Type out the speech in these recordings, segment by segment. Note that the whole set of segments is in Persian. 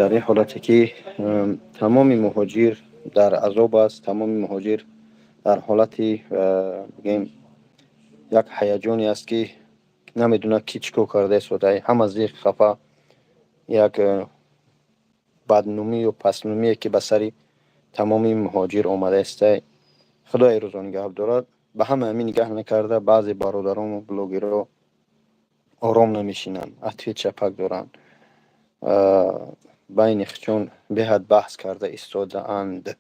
در این حالتی که تمام مهاجر در عذاب است، تمام مهاجر در حالتی بگیم یک هیجانی است که نمیدونه کی چیکو کرده است و همه از یک خفه یک بدنومی و پسنومی که به سری تمام مهاجر آمده است. خدای روزان نگاه دارد. به همه همین نگاه نکرده بعضی برادران و بلوگرها آرام نمیشینند، عطفی چپک دارند، بین خچون بهت بحث کرده ایستاده اند.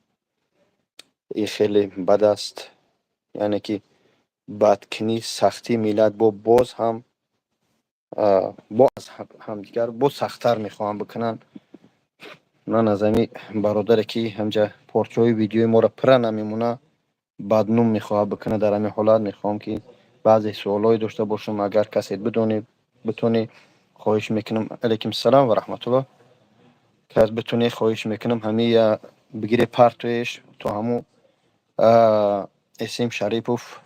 این خیلی بد است، یعنی که بدکنی سختی ملت با باز هم باز همدیگر با سختتر میخواهم بکنن. من از همین برادر که همجا پارچای ویدیوی ما را پره نمیمونه بدنوم میخواه بکنه، در همین حالت میخوام که بعضی سوالای داشته باشم. اگر کسی بدونی بتونی خواهش میکنم. علیکم السلام و رحمت الله. کس بتونی خواهش میکنم همین بگیری پرتویش تو همون اسم شریفوف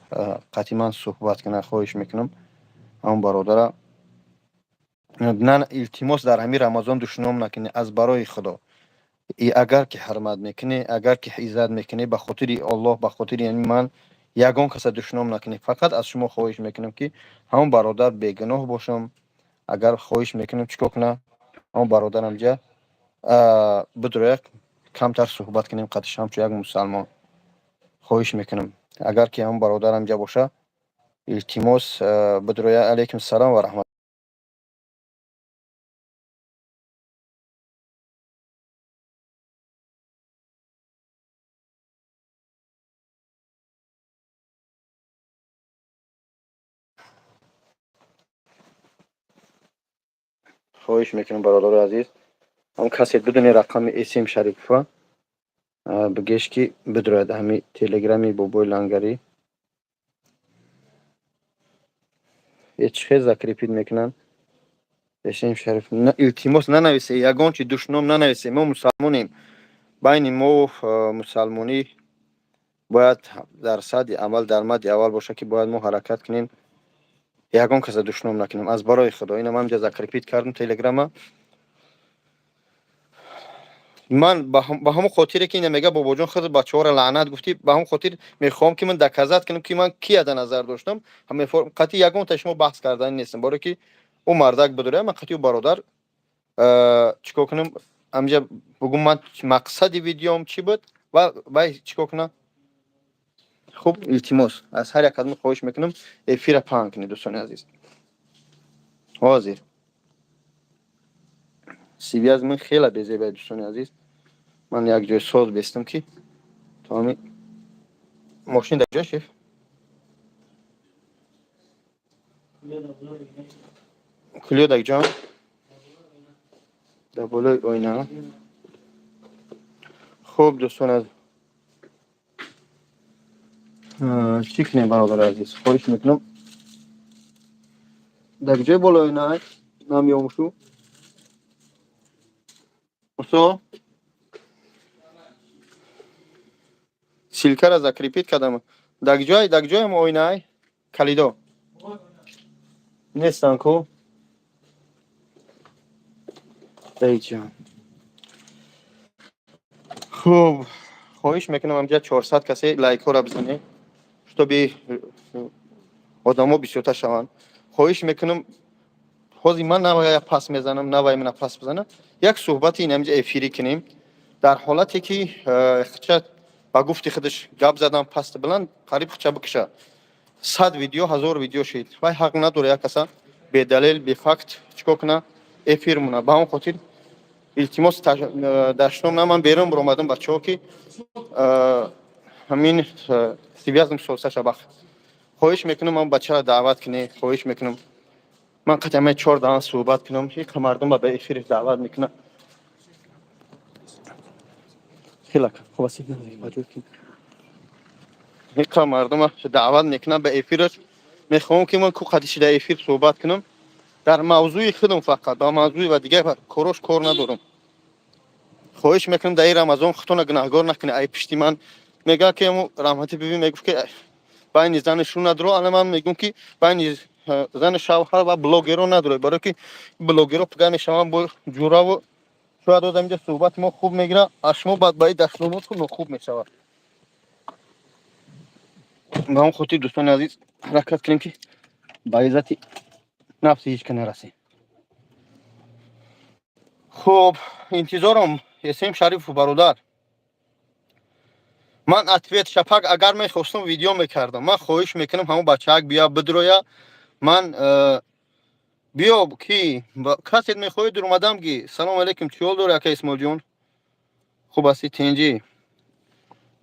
قطعا صحبت کنه. خواهش میکنم همون برادر نه التماس در همین رمضان دشنام نکنی از برای خدا. اگر که حرمت میکنی، اگر که عزت میکنی به خاطر الله، به خاطر یعنی من یگان کس دشنام نکنی. فقط از شما خواهش میکنم که همون برادر بیگناه باشم. اگر خواهش میکنم چیکار کنه همون برادرم جا بدره کمتر صحبت کنیم قدش هم چون یک مسلمان. خواهش میکنم اگر که همون برادرم جا باشه التماس بدره. علیکم السلام و رحمت. خواهش میکنم برادر عزیز هم کسی بدونی رقم اسم شریفه بگیش که بدرد همین تلگرامی بابای لنگری هیچ خیز ریپیت میکنن. اسم شریف نه التماس ننویسه، یگان چی دشنام ننویسه. ما مسلمانیم، بین ما مسلمانی باید در صد عمل در مد اول باشه که باید ما حرکت کنیم، یگان کس دشنام نکنیم از برای خدا. اینم هم جزاک ریپیت کردم تلگرام. من به همون خاطری که این میگه بابا جان خود بچه‌ها را لعنت گفتی، به همون خاطر میخوام که من دکزت کنم که من کی در نظر داشتم. همه قطعی یگان تا شما بحث کردن نیستم برای که اون مردک بدوره. من قطعی برادر چیکار کنم امجا بگم من مقصد ویدیوم چی بود و چیکار کنم. خب التماس از هر یک آدم خواهش میکنم افیر پهن کنید دوستان عزیز. حاضر سی وی از من خیلی بزیبه دوستان عزیز. من یک جای ساز بستم که تمامی ماشین در جای شف کلیو در جان در بالای آینه. خوب دوستان عزیز چی کنیم برادر عزیز. خواهش میکنم در جای بالای آینه نمیاموشو اصلا سیلکر از اکریپیت کردم در جای هم آینه کلیدو نیستن کو ای جان. خوب خواهش میکنم همجا 400 کسی لایک ها را بزنه تا بی آدما بیشتر شوند. خواهش میکنم خودی من نوای پاس میزنم نوای من پاس بزنم یک صحبتی این همجا افیری کنیم در حالتی که خچه با گفتی خودش گپ زدم پاس بلند قریب خچه بکشه 100 ویدیو 1000 ویدیو شد و حق نداره یک کسا به دلیل به فکت چیکار کنه افیر مونه. با اون خاطر التماس داشتم من بیرون بر اومدم بچه‌ها که همین سیویازم سوسه شبخ. خواهش میکنم من بچه را دعوت کنی. خواهش میکنم من قطعا 4 دقیقه صحبت کنم یک مردم با به افیر دعوت میکنه. خیلی خوب است یک مردم دعوت میکنه به افیرش. میخوام که من کو قدیش در افیر صحبت کنم در موضوع خودم فقط در موضوع و دیگه کاروش کار ندارم. خواهش میکنم در این رمضان خودتون گناهگار نکنید. ای پشتی من میگه که رحمتی بیبی میگفت که بین زنشون نداره. الان من میگم که بین زن شوهر و بلاگر نداره برای که بلاگر پگاه میشوند با جورا و شاید از اینجا صحبت ما خوب میگیره، اشما بعد باید دستمون خوب میشود. ما هم خودی دوستان عزیز حرکت کنیم که با عزت نفس هیچ که نرسیم. خب انتظارم اسم شریف و برادر، من اتویت شپک اگر میخواستم ویدیو میکردم. من خواهش میکنم همون بچه‌ک بیا بدرویا، من بیا کی کسی میخواد در اومدم گی سلام علیکم چیول دور اکا اسماعیل جون خوب هستی تنجی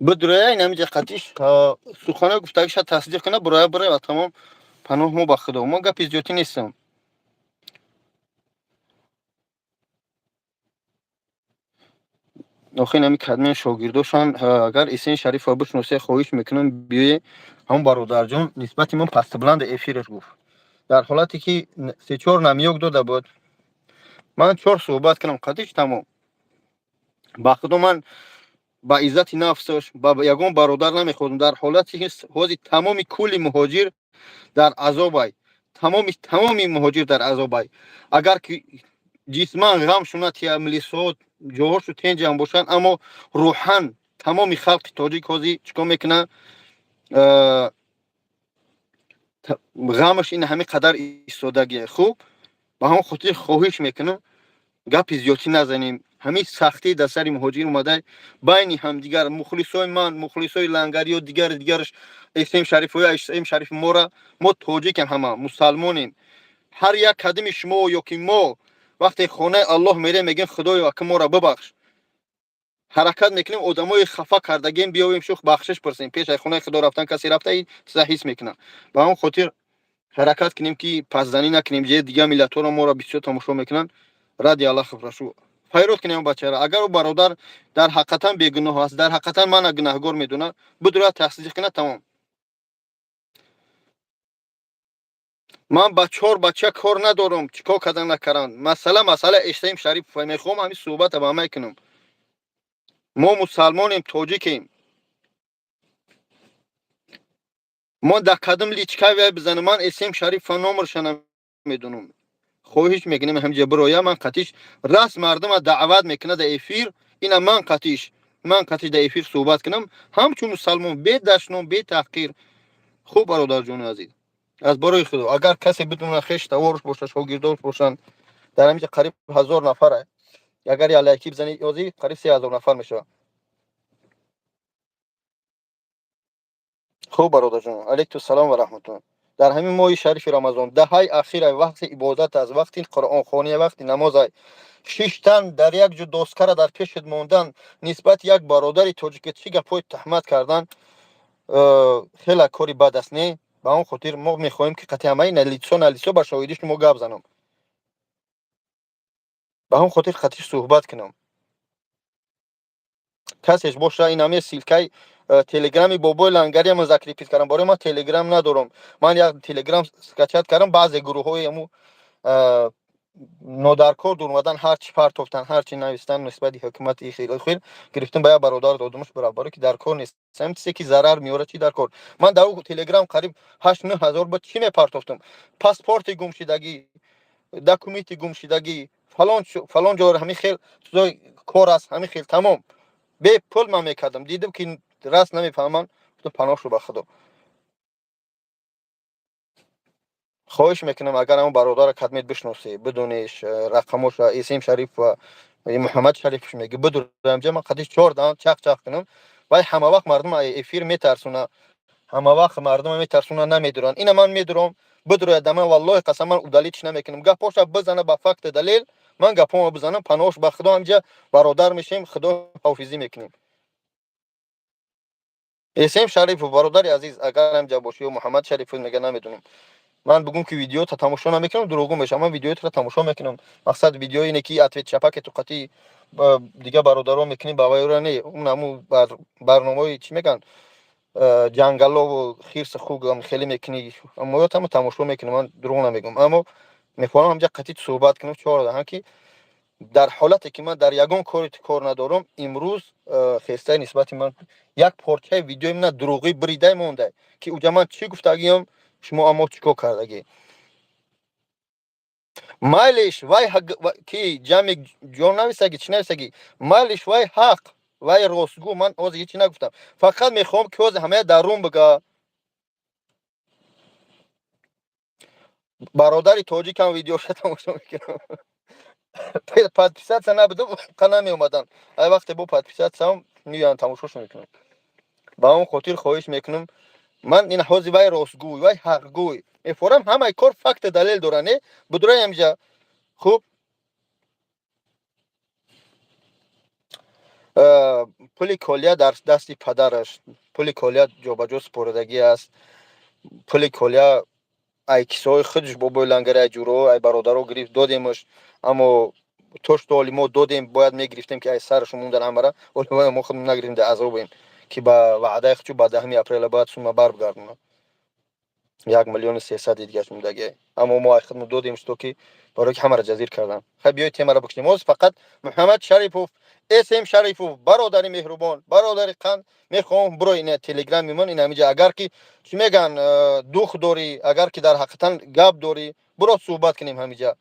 بدرویا این همینجا قطیش سخنه گفتگیش تصدیق کنه برای و تمام پناه مو با خدا. ما گپ زیادی نیستم. آخه نمی کدمه شاگرداشان اگر اسین شریف رو بشناسه خواهش میکنم بیای همون برادر جان نسبت من پست بلند افیرش گفت در حالتی که 3-4 نمیوک داده بود من 4 صحبت کنم قطعش تمام با خدا. من با عزت نفسش با یگان برادر نمیخوادم در حالتی که حاضر تمام کل مهاجر در عذابای تمام مهاجر در عذابای اگر که جسمان غم شونات یا ملیسات جوهرش و تنج هم باشن اما روحان تمام خلق تاجیک حاضر چکا میکنه غمش این همه قدر ایستادگیه. خوب با هم خودی خواهش میکنم گپ زیادی نزنیم. همین سختی در سر مهاجر اومده بین هم دیگر مخلصای من مخلصای لنگری و دیگرش اسم شریف و اسم شریف ما تاجیک همه مسلمانیم. هر یک کدام شما یا که ما وقتی خانه الله میره میگیم خدایا که ما را ببخش حرکت میکنیم آدمای خفا کردگیم بیایم شوخ بخشش پرسیم پیش خونه خدا رفتن کسی رفته این صحیح میکنه با اون خاطر حرکت کنیم که پس زنی نکنیم. جای دیگه ملت ها رو ما را بسیار تماشا میکنن رضی الله خفرشو فیروز کنیم بچه را اگر برادر در حقیقتا بیگناه است در حقیقتا من گناهگار میدونه بدون تصدیق کنه تمام. من با 4 بچه کار ندارم چیکار کردن نکردن مسئله اسلام شریف میخوام همین صحبت با میکنم. ما مسلمانیم تاجیکیم ما در قدم لیچکای وای بزنم من اسم شریف نامرش نمیدونم خواهش میکنم همینجا برویا من قطیش راست مردم دعوت میکنه در افیر اینا من قطیش در افیر صحبت کنم همچون مسلمان بی دشنام بی تحقیر. خوب برادر جون عزیز از برای خدا اگر کسی بدون خش تورش باشه شاگرداش باشن در همینجا قریب 1000 نفره اگر یالیکی بزنی یازی قریب 3000 نفر میشه. خوب برادر جان علیکم السلام و رحمت الله. در همین ماه شریف رمضان دههای اخیر وقت عبادت از وقت قرآن خوانی وقت نماز 6 تن در یک جو دوستکار در پیشت موندن نسبت یک برادری تاجیک چی گپای تهمت کردن خیلی کاری بد است نه. با اون خاطر ما میخوایم که قطعا این نلیسو با شاهدیش ما گپ زنم با اون خاطر خطیش صحبت کنم کسیش باشه این همه سیلکای تلگرامی بابای لنگری مذاکره پیش کردم برای ما تلگرام ندارم. من یک تلگرام سکچت کردم بعضی گروه های امو نودارکور دور اومدن هر چی پرتوفتن هر چی نوشتن نسبت حکومت خیلی خیر گرفتم با برادر دادمش برابر که در کار نیست سمت چیزی که ضرر میاره چی در کار. من در اون تلگرام قریب 8-9 هزار با چی میپرتوفتم پاسپورت گم شدگی دکومنت گم شدگی فلان جور همین خیل چیزای کار است همین خیل تمام به پول من میکردم دیدم که راست نمیفهمن پناه شو به خدا. خواهش میکنم اگر اون برادر کدمیت بشناسی بدونیش رقمش اسم شریف و محمد شریفش میگه بدون اینجا من قدیش 4 دان چق کنم ولی همه وقت مردم افیر میترسونه همه وقت مردم میترسونه نمیدونن اینا من میدونم بدون دم والله قسم من ادلیتش نمیکنم گپاش بزنه با فکت دلیل من گپامو بزنم پناهش به خدا اینجا برادر میشیم خدا حافظی میکنیم. اسم شریف و برادر عزیز اگر اینجا باشی و محمد شریف میگه نمیدونم من بگم که ویدیو تا تماشا نمیکنم دروغ میشم من ویدیو رو تماشا میکنم مقصد ویدیو اینه که اتویت چپک تو قطعی دیگه برادران میکنیم با وایرا نه اون همو برنامه چی میگن جنگلا و خیرس خوگ هم خیلی میکنی اما هم تماشا میکنم من دروغ نمیگم اما میخوام همجا قطعی صحبت کنم 4 دهن که در حالتی که من در یگان کار ندارم امروز خسته نسبت من یک پارچه ویدیو من دروغی بریده مونده که اوجا من چی گفتگیم شما اما چیکار کردگی مالش وای کی جمع جون نمیسگی چی نمیسگی مالش وای حق وای راستگو من از هیچی نگفتم فقط میخوام که از همه درون بگه برادری تاجیک هم ویدیو شد تماشا میکنم подписаться نبوده قناه می اومدن ای وقتی بو подписаться هم میان تماشاش میکنم با اون خاطر خواهش میکنم من این حوزی وای راستگوی وای حقگوی میفورم همه کار فکت دلیل دارنه بدرای همجا خوب پول کلیه در دستی پدرش پول کلیه جابجا سپردگی است پول کلیه ای کسای خودش با بولنگره ای جورو ای برادرو گرفت دادیمش اما توش تولی ما دادیم باید میگرفتیم که ای سرش موندن همرا ولی ما خودمون نگرفتیم در عذابیم که با وعده خچو بعد 10 اپریل بعد سوم برگردونه 1,300,000 دیگه موندگی اما ما خودمون دادیم تو که برای که همه را جزیر کردن خب بیاید تیم را بکشیم از فقط محمد شریفوف اسم شریفوف برادر مهربان برادر قند میخوام برو این تلگرام میمون این همینجا اگر که چی میگن دوخ داری اگر که در حقیقتا گپ داری برو صحبت کنیم همینجا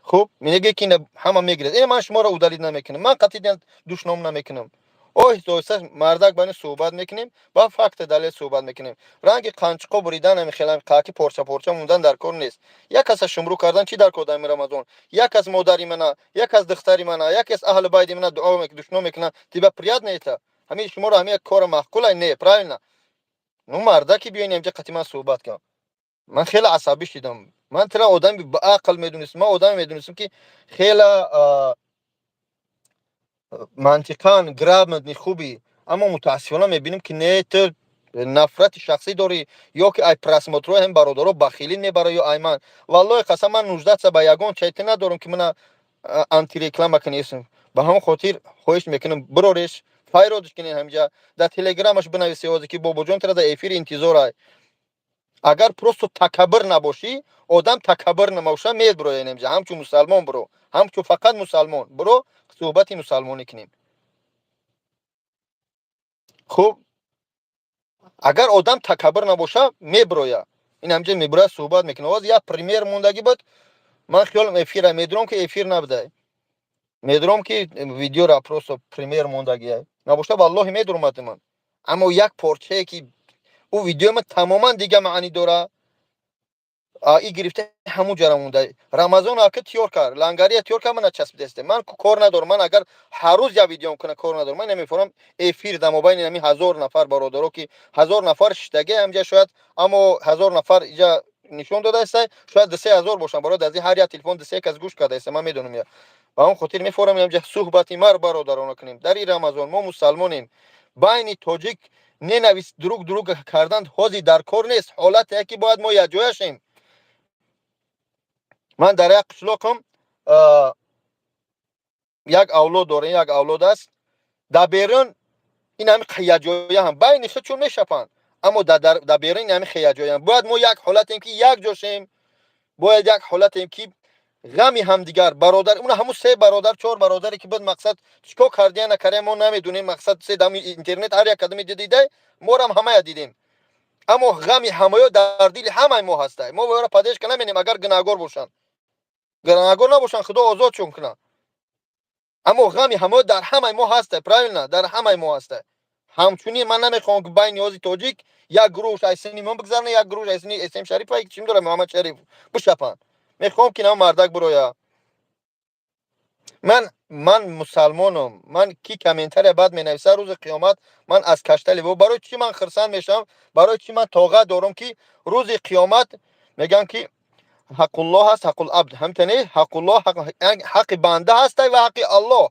خوب میگه که همه میگیرد این من شما را اودالید نمیکنم من قطعا دوشنام نمیکنم اوه دوستا مردک بانی صحبت میکنیم با فکت دلیل صحبت میکنیم رنگ قنچقو بریدن نمیخیلم قاکی پورچه پورچه موندن در کار نیست یک کس شمرو کردن چی در کار در رمضان یک از مادری منه یک از دختری منه یک از اهل بیت منه دعا میکنه دوشنام میکنه تیبا پریاد نیتا همین شما را همین کار معقول نه پراینا نو مردکی بیاین اینجا قطعا صحبت کنم من خیلی عصبی شدم من ترا آدم با عقل میدونستم من آدم میدونستم که خیلی منطقاً گراب مدنی خوبی اما متاسفانه میبینیم که نه تو نفرت شخصی داری یا که ای پرسماترو هم برادرو بخیلی میبره یا ایمان والله قسم من 19 سه با یگان چیتی ندارم که من انتی ریکلام کنیسم به همون خاطر خواهش میکنم بروریش فایرودش کنین همجا در تلگرامش بنویسی اوزی که بابا جون ترا در افیر انتظار اگر پروستو تکبر نباشی آدم تکبر نموشه مید برو اینجا همچون مسلمان برو همچون فقط مسلمان برو صحبت مسلمانی کنیم خب اگر آدم تکبر نباشه میبرویا این همجا میبره صحبت میکنه واز یا پریمیر موندگی بود من خیالم افیر میدونم که افیر نبوده میدونم که ویدیو را پروستو پریمیر موندگی نباشه والله میدونم من اما یک پارچه که او ویدیو من تماما دیگه معنی داره ای گرفته همون جا مونده رمضان که تیور کرد لنگری تیور کرد من چسب دسته من کار ندارم من اگر هر روز یا ویدیو کنه کار ندارم من نمیفهمم افیر در مابین همین 1000 نفر برادرو که 1000 نفر شتگی همجا شاید اما 1000 نفر اینجا نشون داده است شاید 3000 باشن برادر از هر یک تلفن سه کس گوش کرده است من میدونم یا با اون خاطر میفهمم اینجا صحبتی مر برادران کنیم در این رمضان ما مسلمانیم بین تاجیک ننویس دروغ کردن حاضی در کار نیست حالت یکی باید ما یک جایشیم من در یک قشلاقم یک اولاد دارم یک اولاد است در بیرون این همه خیاجایی هم بین خودشون میشپن اما در بیرون این همه خیاجایی هم باید ما یک حالتیم که یک جاشیم باید یک حالتیم که غمی هم دیگر برادر اون همون سه برادر چهار برادری که بعد مقصد چیکار کردی نکردی ما نمیدونیم مقصد سه دم اینترنت هر یک کدوم دیده ما هم همه دیدیم اما غمی همه در دل همه ما هسته ما برای پادش کنه نمیدونیم اگر گناهگار باشن گناهگار نباشن خدا آزادشون کنه اما غمی همه در همه ما هسته پراینا در همه ما هسته همچنین من نمیخوام که بین نیازی تاجیک یک گروه ایسنی من بگذارن یک گروه ایسنی اسم شریف یک چیم داره محمد شریف بشپن میخوام که نه مردک برویا من مسلمانم من کی کامنتر بعد می نویسه روز قیامت من از کشتلی و برای چی من خرسند میشم برای چی من طاقت دارم که روز قیامت میگن که حق الله هست حق العبد همتنی حق الله حق بنده هست و حق الله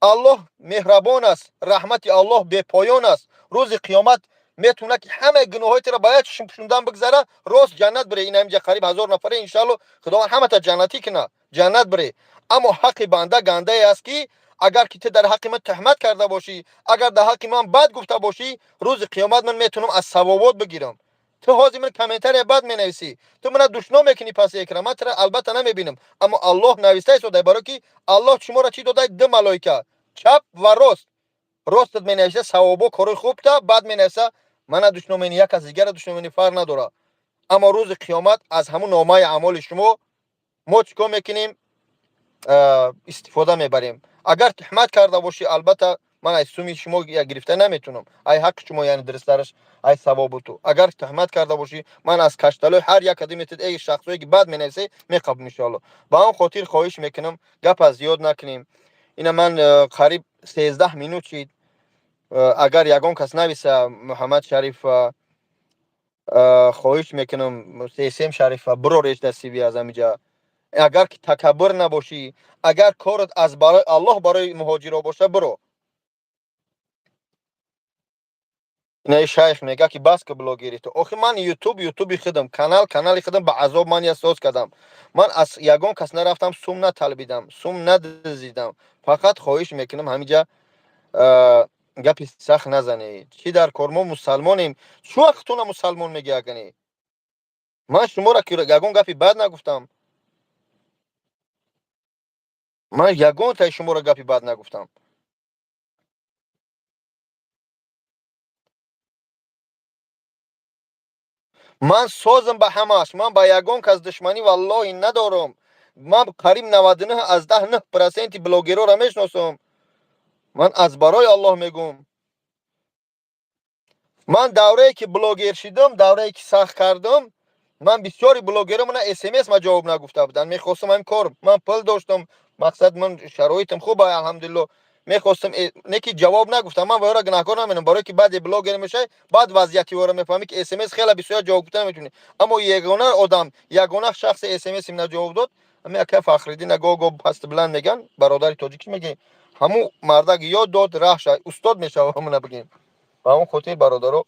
الله مهربان است رحمت الله به پایان است روز قیامت میتونه که همه گناهات را باید شوندن بگذره راست جنت بره این همینجا قریب 1000 نفره ان شاء الله خداوند همه تا جنتی کنه جنت بره اما حق بنده گنده است که اگر که تو در حق من تهمت کرده باشی اگر در حق من بد گفته باشی روز قیامت من میتونم از ثوابات بگیرم تو حاضر من کامنتر بد می نویسی تو من دشنام میکنی پس اکرام من ترا البته نمیبینم اما الله نوشته است در برای که الله شما را چی داده دو ملائکه چپ و راست راستت می نویسه ثوابو کار خوب تا بعد می نویسه من دشمنی یک از دیگر دشمنی فرق نداره اما روز قیامت از همون نامه اعمال شما ما چیکار میکنیم؟ استفاده میبریم. اگر تهمت کرده باشی البته من از سومی شما گرفته نمیتونم، ای حق شما یعنی درسترش ای ثواب تو. اگر تهمت کرده باشی من از کشتلو هر یک کدوم میتید ای شخصی که بد مینویسه میقبل ان شاء الله. با اون خاطر خواهش میکنم گپ از زیاد نکنیم. اینا من قریب 13 مینوت شد. اگر یگان کس نویسه محمد شریف خواهش میکنم سیسیم شریف برو ریش دستی بی از اینجا. اگر که تکبر نباشی، اگر کارت از برای الله برای مهاجرا باشه برو. نه شیخ میگه که بس که بلاگری تو آخه من یوتیوبی خودم کانال خودم به عذاب من اساس کردم. من از یگان کس نرفتم سوم نطلبیدم سوم ندزدیدم. فقط خواهش میکنم همینجا گپی سخت نزنی. چی در کار ما مسلمانیم، چه وقت تو مسلمان میگی اگنی؟ من شما را که یگان گپی بد نگفتم. من یگان تا شما را گپی بد نگفتم. من سازم به همش. من با یگان کس دشمنی والله ندارم. من قریب 99 از 10% بلاگرها را میشناسم. من از برای الله میگم. من دوره که بلاگر شدم، دوره که سخت کردم، من بسیاری بلاگرها من اس ام اس ما جواب نگفته بودن. میخواستم این کار من پل داشتم، مقصد من شرایطم خوبه الحمدلله. میخواستم نه که جواب نگفتم. من وارا گناهکار نمینم برای که بعد بلاگر میشه بعد وضعیتی وارا میفهمی که اس ام اس خیلی بسیار جواب گفتن میتونی. اما یگانه آدم یگانه شخص اس ام اس جواب داد. همین که فخرالدین گو پست بلند میگن برادر تاجیک میگه همو مردک یاد داد راه شد استاد میشه همون بگیم. با اون خاطر برادرو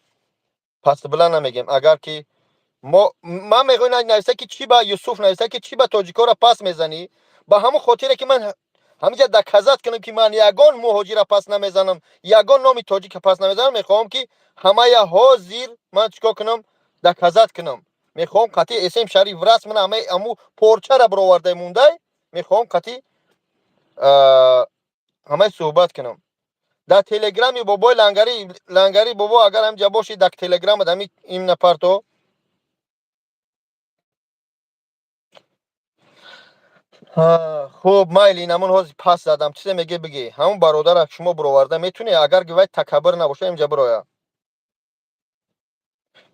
پس بلند نمیگیم. اگر که من میگم نوشته که چی با یوسف نوشته که چی با تاجیکا را پس میزنی، با همون خاطره که من همینجا دکزت کنم که من یگان مهاجر را پس نمیزنم، یگان نامی تاجیک پس نمیزنم. میخوام که همه یا حاضر من چیکار کنم دکزت کنم. میخوام قطعی اسم شریف رسم همه امو پورچه را برآورده مونده. میخوام قطعی همه صحبت کنم در تلگرامی بابای لنگری بابا. اگر هم باشی در تلگرام دمی این نفر تو خوب مایلی نمون هاز پس زدم. چیزی میگه بگی همون برادر شما برآورده میتونی اگر که وای تکبر نباشه اینجا برایا.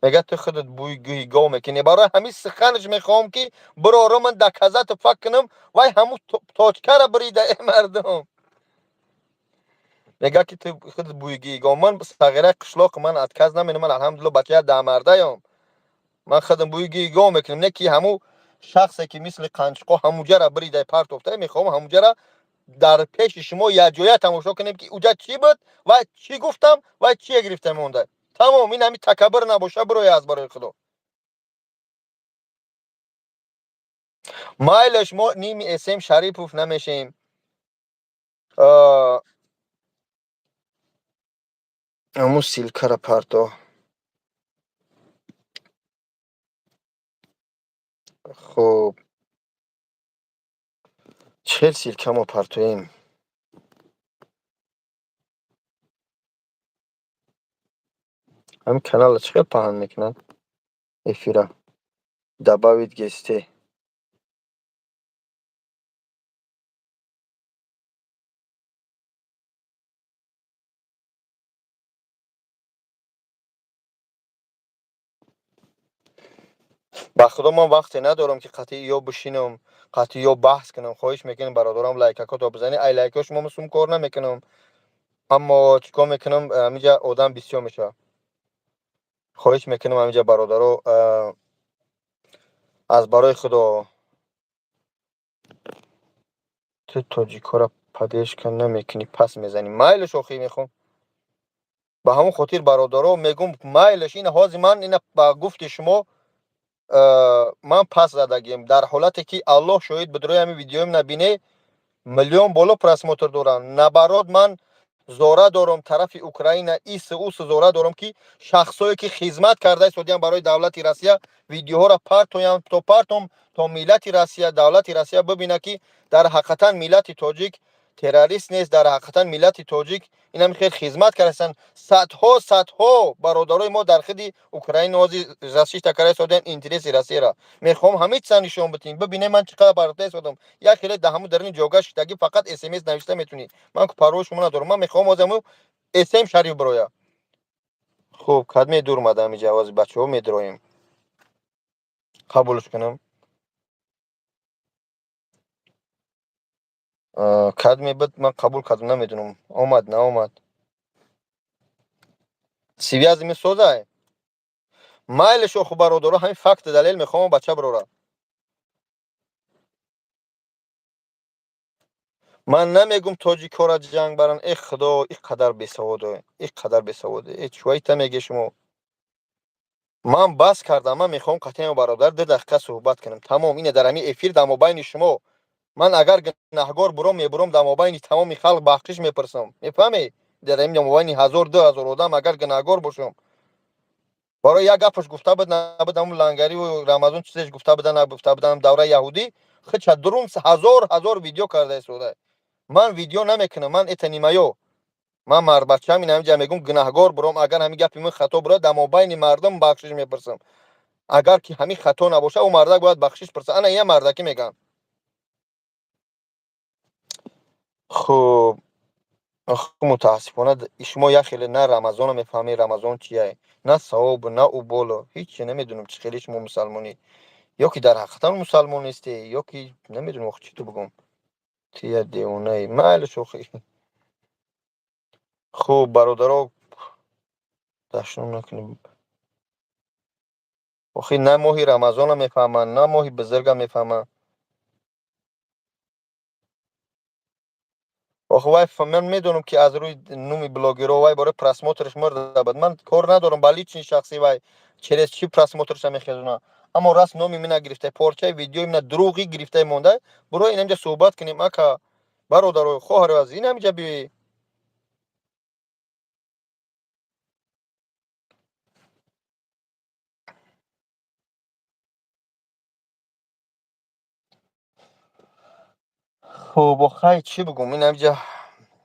میگه تو خودت بوی گوی گاو میکنی. برای همین سخنش میخوام که برو من دکزت فکر کنم وای همون تاچکر بریده ای مردم. میگه که تو خودت بوی گوی گاو. من صغیره قشلاق من اتکز نمینم. من الحمدلله بچه ده مرده ام. من خودم بوی گوی گاو میکنم نه که همون شخصی که مثل قنچقو همونجا را بریده پرت افته. میخوام همونجا را در پیش شما یه جویا تماشا کنیم که اوجا چی بود و چی گفتم و چی گرفتم مونده. تمام این همین تکبر نباشه برای از برای خدا. مایلش ما نیمی اسم شریف نمیشیم. امو سیلکه را پرتا خب چهل سیلکه ما پرتویم. همین کانال چقدر پهن میکنن افیرا دباوید گسته. با خدا من وقتی ندارم که قطعی یا بشینم قطعی یا بحث کنم. خواهش میکنم برادرام لایک تا بزنی. ای لایکاش ما مسوم کار نمیکنم. اما چیکار میکنم همینجا آدم بسیار میشه. خواهش میکنم همینجا برادرو از برای خدا تو تاجیکا را پدیش کن نمیکنی پس میزنی. مایلش آخی میخوام به همون خاطر برادرو میگم مایلش این هازی من این با گفت شما من پس زدگیم در حالتی که الله شاهد بدروی همین ویدیویم نبینه میلیون بالا پرسموتر دارن. نبراد من زوره دارم طرف اوکراین ایس اوس زوره دارم که شخصایی که خدمت کرده سودیان برای دولت روسیه ویدیوها را پرتم تا ملت روسیه دولت روسیه ببینه که در حقیقتا ملت تاجیک تروریست نیست، در حقیقت ملت تاجیک اینا میخواد خدمت کردن. صدها برادرای ما در خدمت اوکراین نازی راستی تکرار شدن اینترس روسیه را میخوام همه چیز نشون بدیم. ببینید من چقدر برنده شدم. یک خیلی دهمو در این جوگا شدگی فقط اس ام اس نوشته میتونی. من که پروش مون ندارم. من میخوام ازمو اس ام شریف برویا. خب کدمی دور مدام جواز بچه‌ها میدرویم. قبولش کنم. کدمی بد من قبول کردم نمیدونم. اومد نه اومد. سیویاز می سوزه. مایلش خو برادرها همین فکت دلیل میخوام بچه برورا. من نمیگم تاجیک‌ها را جنگ برن. ای خدا این قدر بیسواده، این قدر بیسواده. ای چوی تا میگی شما؟ من بس کردم. من میخوام قطعا برادر 2 دقیقه صحبت کنم. تمام اینه در همین افیر در مابین شما. من اگر گناهگار برم میبرم در مابین تمام خلق بخشش میپرسم. میفهمی؟ در همین مابین 1000 2000 آدم اگر گناهگار باشم برای یک گپش گفته بود نبود همون لنگری و رمضان چیزش گفته بودن نگفته بودن دوره یهودی خچ درون 1000 ویدیو کرده شده. من ویدیو نمیکنم. من اتنیمایو من مر بچه‌م اینم جا میگم گناهگار برام اگر همین گپی من خطا براد در مابین مردم بخشش میپرسم. اگر که همین خطا نباشه او مردک باید بخشش پرسه. انا یه مردکی میگم. خب متاسفانه شما یا خیلی نه رمضان میفهمی رمضان چیه، نه ثواب نه اوبولو هیچ نمیدونم چه خیلی شما مسلمانی یا که در حقیقت مسلمان نیستی یا که نمیدونم چی تو بگم. تیه دیونه مال شوخی. خب برادرها دشنام نکنیم. آخه نه ماهی رمضان میفهمن نه ماهی بزرگ میفهمن. آخه وای من میدونم که از روی نومی بلاگرها وای برای پرسموترش مرده بود. من کار ندارم ولی چین شخصی وای چرس چی پرسموترش میخزونه. اما راست نومی من نگرفته پارچه ویدیو من دروغی گرفته مونده. برو اینجا صحبت کنیم اکا برادر خواهر از این همینجا بی. خب آخه چی بگم این همینجا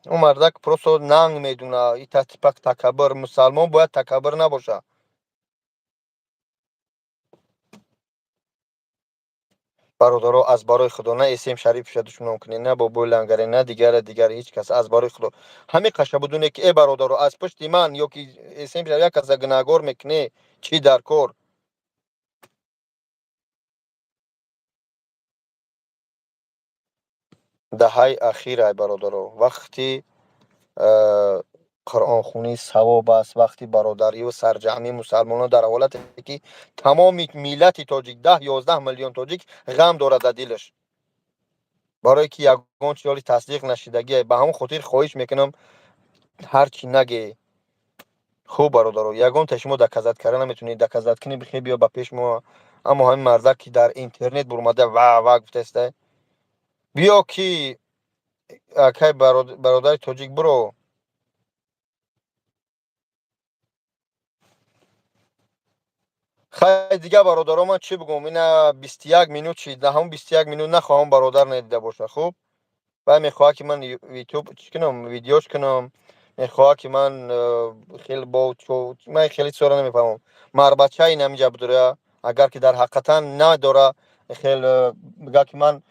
اون مردک پروسو ننگ میدونه. این تپک تکبر مسلمان باید تکبر نباشه. برادرها از برای خدا نه اسم شریف شدشون کنی نه با بولنگری نه دیگر هیچ کس از برای خدا همه قشه بدونه که ای برادرها از پشت من یا که اسم شریف یک از گناهگار میکنه چی در کار. دهه اخیر ای برادرها وقتی قرآن خونی ثواب است، وقتی برادری و سرجمعی مسلمانان در حالتی که تمام ملت تاجیک 10 11 میلیون تاجیک غم دارد در دلش برای که یگان چیزی تصدیق نشدگی به همون خاطر خواهش میکنم هر چی نگی. خوب برادر یگان تشما دکزت کردن نمیتونی دکزت کنی بخی بیا با پیش ما. اما همین مردک که در اینترنت برماده و گفته است بیا کی کی برادر تاجیک برو. خیلی دیگه برادرام من چی بگم اینا 21 مینوت چی ده هم 21 مینوت نخواهم برادر ندیده باشه. خوب و میخواه که من یوتیوب چی کنم ویدیوش کنم. میخواه که من خیلی با من خیلی سوال نمیفهمم مر بچه این همینجا بداره اگر که در حقیقتا نداره خیلی بگه که من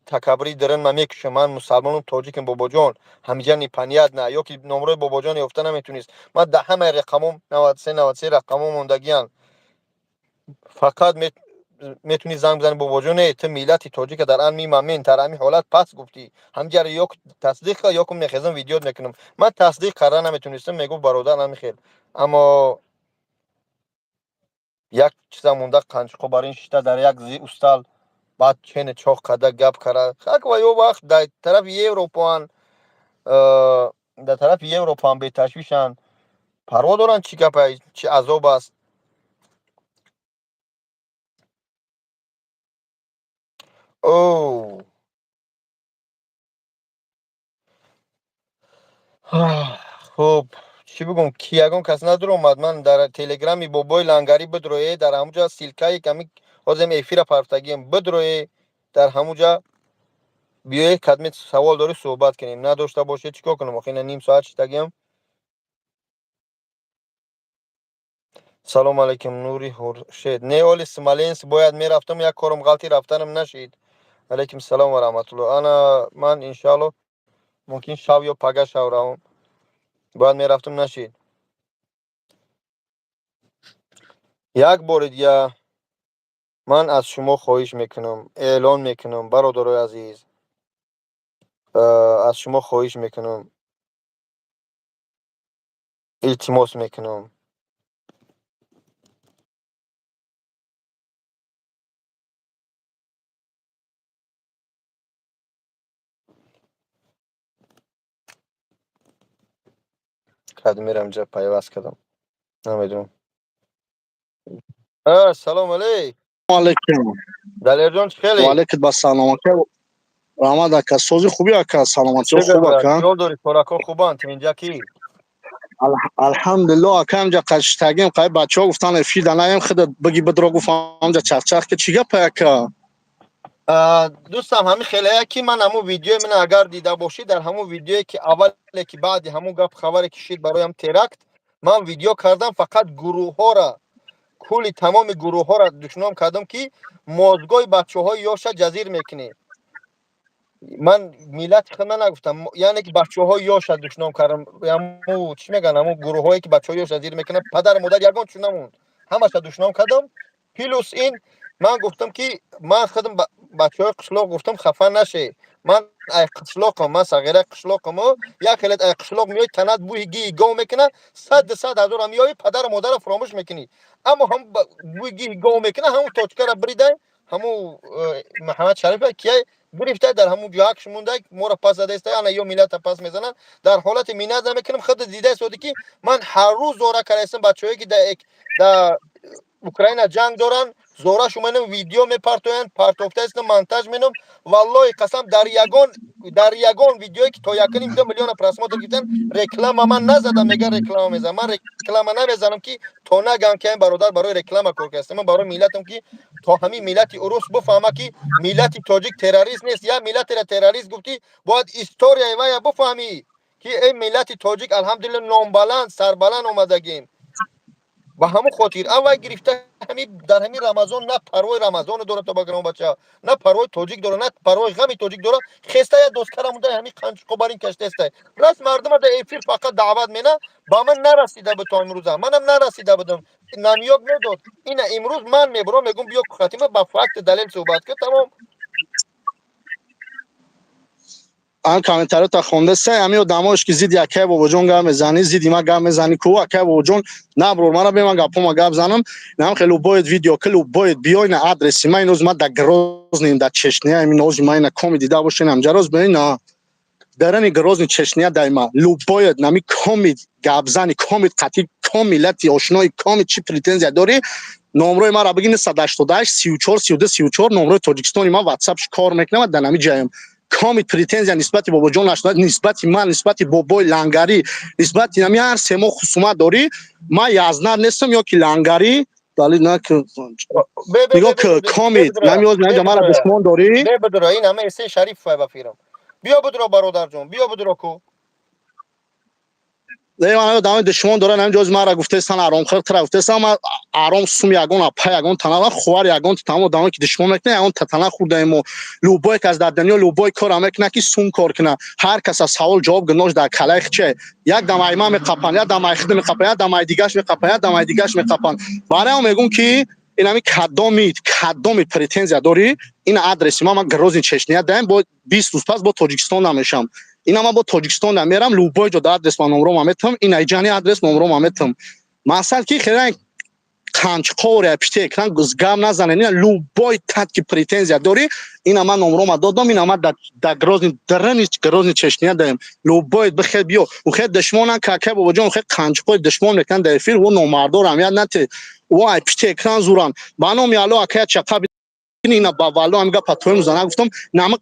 تکبری دارن من میکشم. من مسلمانم تاجیکم بابا جان همینجا نیپنیت نه یا که نمره بابا جان یافته نمیتونیست. من ده همه رقمم 93 رقمم موندگیان فقط میتونی زنگ بزنی بابا جون تو ملت تاجیک در ان میمن تر همین حالت پس گفتی همجر یک تصدیق یا کم نخزم ویدیو میکنم. من تصدیق کردن نمیتونستم میگو برادر نمیخیر. اما یک چیزا مونده قنچقو بر این شته در یک زی استال بعد چین چاق کده گپ کرد خاک و یو وقت در طرف اروپا در طرف اروپا به تشویشن پروا دارن چی گپ چی عذاب است. او خب چی بگم کی یگان کس نداره اومد. من در تلگرامی بابای لنگری بدروی در همونجا سیلکای کمی آزم افیر پرفتگیم بدروی در همونجا بیای خدمت سوال داری صحبت کنیم، نداشته باشه چیکار کنم؟ آخه اینا نیم ساعت شدگیم. سلام علیکم نوری خورشید. نه اولی سمالینس باید میرفتم، یک کارم غلطی رفتنم نشید. علیکم السلام و رحمت الله. من انشالله ممکن شب یا پگاه شب روم، باید میرفتم نشید. یک بار دیگه من از شما خواهش میکنم، اعلان میکنم برادرای عزیز، از شما خواهش میکنم، التماس میکنم، کد میرم جا پیوست کردم، نمیدونم. سلام علیک. علیکم. دلیر جان و خیلی علیکم با سلامتی. رحمت اکا سوزی خوبی اکا سلامتی چه خوب گذره؟ اکا. کیال داری؟ خوراکا خوبان تو اینجا کی؟ الحمدلله اکا امجا قشتگیم قای بچه ها گفتن افشی دنایم خود بگی بدرو گفتم امجا چخ که چیگه پا اکا. دوستم همین خیلی که من همون ویدیو من اگر دیده باشی، در همون ویدیویی که اول که بعد همون گپ خبر کشید برایم ترکت، من ویدیو کردم فقط گروه ها را، کل تمام گروه ها را دشنام کردم که مازگای بچه های یاشا جزیر میکنه. من میلت خود نگفتم، یعنی که بچه های یاش دشنام کردم، همون چی میگن، همون گروه هایی که بچه های یاش زیر میکنه، پدر مادر یگان چون نموند، همش دشنام کردم. پلوس این من گفتم که من خودم بچه های قشلاق گفتم خفه نشه، من ای قشلاقم، من صغیره قشلاقم، یک خیلت ای قشلاق میای تنت بوی گی گاو میکنه، صد هزار میای پدر مادر فراموش میکنی، اما هم بوی گی گاو میکنه همون تاچکر بریده، همون محمد شریفه که گرفته در همون جاکش مونده مورا پس داده است، انا یو میلاد پس میزنن در حالت میناد میکنم. خود دیده سودی که من هر روز زورا کردم بچه‌ای که در اوکراین جنگ دارن، زورا شما اینو ویدیو میپرتوین، پرتوفته است مونتاژ مینم، والله قسم در یگان ویدیویی که تا 1.5 میلیون پرسمات گرفتن، رکلام من نزدم، میگه رکلام میزنم، من رکلام نمیزنم که تو نگم که این برادر برای رکلام کار کرده، من برای ملتم که تا همین ملت اوروس بفهمه که ملت تاجیک تروریست نیست، یا ملت را تروریست گفتی باید استوریای وای بفهمی که این ملت تاجیک الحمدلله نام سربلند اومدگیم و همون خاطر اول گرفته همین در همین رمضان، نه پروای رمضان داره تو بگم بچه، نه پروای تاجیک داره، نه پروای غمی تاجیک داره. خسته یا دوست کارم مونده همین قنچ قبارین کشته است. راست مردم در افیر فقط دعوت مینه، با من نرسیده به تا امروز، منم نرسیده بودم، نمیاد میداد. این امروز من میبرم میگم بیا خاتمه با فکت دلیل صحبت که تمام. آن کامنتارا تا خونده سه امیو دماش که زید یکه بابا جون گام میزنی زیدی ما گام میزنی کو اکه بابا جون نه برو مرا به من گپو ما گپ زنم نام خیلی باید ویدیو کلو باید بیاین آدرس ما اینوز ما در گروزنیم در چشنه همین اوج ما اینا کمدی دا باشین هم جراز ببین درن گروزن چشنه دایما لو باید نمی کمید گپ زنی کمید قطعی کمیلتی آشنای کمید چی پریتنزیا داری نمره ما را بگین 188 34 32 34 نمره تاجیکستانی ما واتساپش کار میکنه در نمی جایم کامید پریتنزیا نسبت بابا جون نشد نسبت من نسبت بابای لنگری نسبت نمی هر سه ما خصومت داری ما یازنر نیستم یا کی لنگری دلیل نه که به به میگم به به که به به کامید بدرا نمیاد نه به ما را بدرا دشمن داری به بدرا این همه اسم شریف فای بفیرم. بیا بدرا برادر جون، بیا بدرا کو. دیوانه دام دشمن داره نمی جز ما را گفته استان آرام خیر ترا گفته استان ما آرام سوم یگان اپا یگان تنها خوار یگان تمام دام که دشمن میکنه یگان تنها خورده ایمو لوبای که از در دنیا لوبای کار میکنه که سوم کار کنه هر کس از سوال جواب گنوش در کلای چه یک دم ایما میقپن یا دم خدمت میقپن یا دم دیگاش میقپن یا دم دیگاش میقپن برای هم میگم که این همی کدامید پرتنزیا داری این آدرس ما گروز چشنیا دایم با 20 روز پس با تاجیکستان نمیشم اینا ما با تاجیکستان نمیرم لوبای جو آدرس ما نمرم میتم این ایجانی آدرس نمرم میتم مثلا کی خیلی کانچ قوره پشته کن گزگام نزنه نه لوبای تات کی پریتنزیا داری اینا ما نمرم دادم اینا ما در گروز درنیش گروز چشنیا دایم لوبای بخیر بیو و خیر دشمنان که با وجود خیر کانچ قوی دشمن میکن در فیر و نمردار هم یاد نته وای پشته اکران زوران بانو میالو اکه چقا اینا با والو هم گپ پاتویم زنا گفتم نام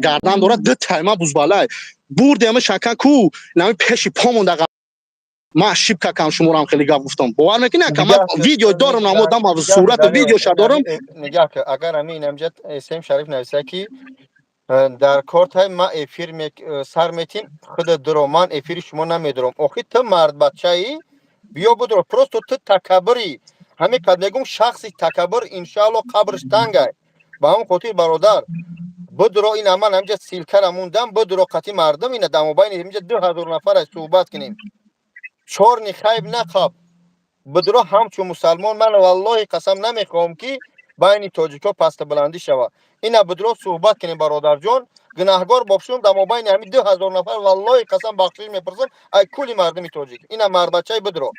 گردن داره دو تایما بوزبالای بردیم شکن کو نمی پیشی پامون من شیب کم شما هم خیلی گپ گفتم باور میکنی که من نگاه که ویدیو دارم نمودم از نگاه که صورت دلیل ویدیوش دارم نگاه که اگر همین امجد اسم شریف نویسه که در کارت های ما افیر سر میتیم خود درو من افیر شما نمیدارم آخی تو مرد بچه ای بیا بدرو پروستو تو تکبری همین که نگم شخصی تکبر انشالله قبرش تنگه با هم خاطر برادر بدرو این امان همجا سیلکر موندم بدرو قطی مردم اینه دمو بین همجا 2000 نفر صحبت کنیم چهار نخایب نخواب بدرو همچون مسلمان من والله قسم نمیخوام که بین تاجیکا پست بلندی شود اینا بدرو صحبت کنیم برادر جان گناهگار باشم دمو بین همین 2000 نفر والله قسم بخشش میپرسم ای کلی مردم تاجیک اینا مرد بچه بدرو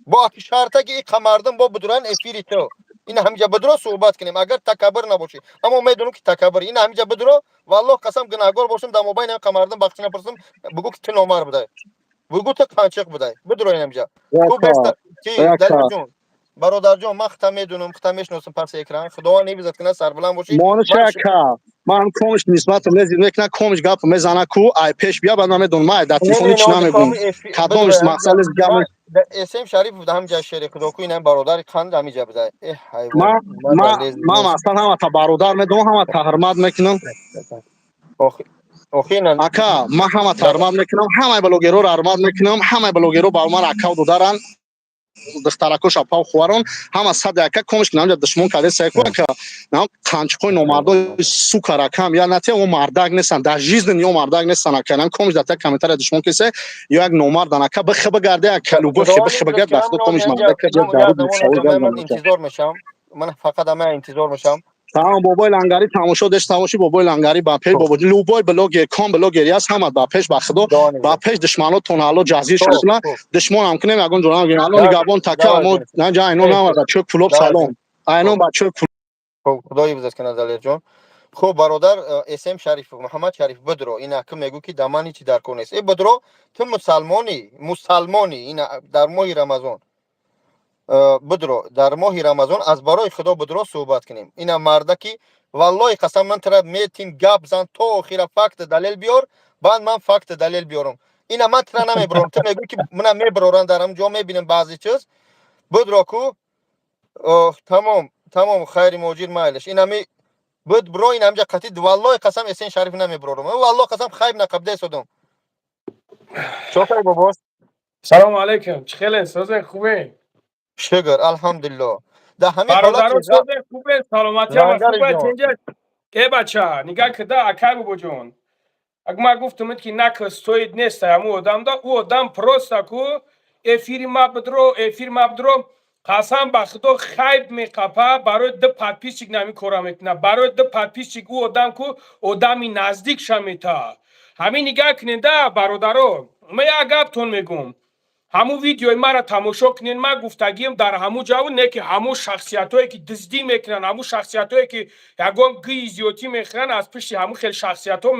با شرطه که این مردم با بدران افیری تو این همینجا بدرو صحبت کنیم اگر تکبر نباشی اما میدونم که تکبر این همینجا بدرو والله قسم گناهگار باشم در مابین هم مردم بخش نپرسم بگو که تو نامر بوده بگو تو قانچق بوده بدرو این همینجا خوب است کی دلیل جون برادر جون من خطا میدونم خطا میشناسم پس اکران خدا نمیذاره که سر بلند باشی مانو چکا من کمش نسبت میزید میکنه کمش گپ میزنه کو ای پیش بیا بعد نمیدونم ما در تلفن هیچ نمیگم کدومش مسئله گپ اسم شریف بوده همینجا شریک خدا کو اینم برادر خند همینجا بوده ای حیوان ما مثلا هم تا برادر میدونم هم تا حرمت میکنم آخه اکا ما هم تا حرمت میکنم همه بلوگرو رو حرمت میکنم همه بلوگرو با من اکاونت دارن دخترکوش اپا خوارون هم از صد یک کمش کنم دشمن کده سیکو که نه قانچقوی نومردو سو کارکم یا نته اون مرداگ نیستن در جیز نیو مرداگ نیستن کنن کمش دتا کمیتر دشمن کیسه یا یک نومرد نکه بخ بگرده کلوبو بخ بگرد بخت کمش مرد که دارو میشوی گل من انتظار میشم من فقط من انتظار میشم تمام بابای لنگری تماشا داشت تماشی بابای لنگری با پیج بابا لوبای بلوگ کام بلوگ ریاس هم با پیج بخدو با پیج دشمنو تونالو جزی شدنا دشمن هم کنه مگون جونا گنالو نگابون تکه اما نه جا اینو نه بچه کلوب سالون اینو بچه خدایی بزرگ کنه دلیل جون خب برادر اسم شریف محمد شریف بدرو اینا که میگو که دمانی چی در کنه ای بدرو تو مسلمانی اینا در ماه رمضان بدرو در ماه رمضان از برای خدا بدرو صحبت کنیم اینا مرده که والله قسم من ترا میتیم گپ زن تو اخیر فکت دلیل بیار بعد من فکت دلیل بیارم اینا من ترا نمیبرم تو میگو که من میبرورن درم جا میبینم بعضی چیز بدرو کو تمام خیر موجود مایلش اینا می بود برو این همجا قطید والله قسم اسین شریف نمیبرورم والله قسم خیب نقبده سودم شکر بابا سلام علیکم چخیله سوزه خوبه شکر الحمدلله در همین حالت برادران سوزه خوبه سلامتی هم لنگر خوبه جان جنجه ای بچه نگاه که ده اکای بابا جون اگه ما گفتم که نکستوید نیست همو آدم دا او آدم پروستا کو افیر ما بدرو قسم بخدا خیب میقپه برای ده پادپیشک نمی کورا میکنه برای ده پادپیشک او آدم کو آدمی نزدیک شمیتا همین نگاه کنین ده برادران من یک گپ تون میگم همو ویدیوی مرا تماشا کنین من گفتگیم در همو جاو نه که همو شخصیتایی که دزدی میکنن همو شخصیتایی که یگان گی زیوتی میخرن از پشت همو خیلی شخصیتا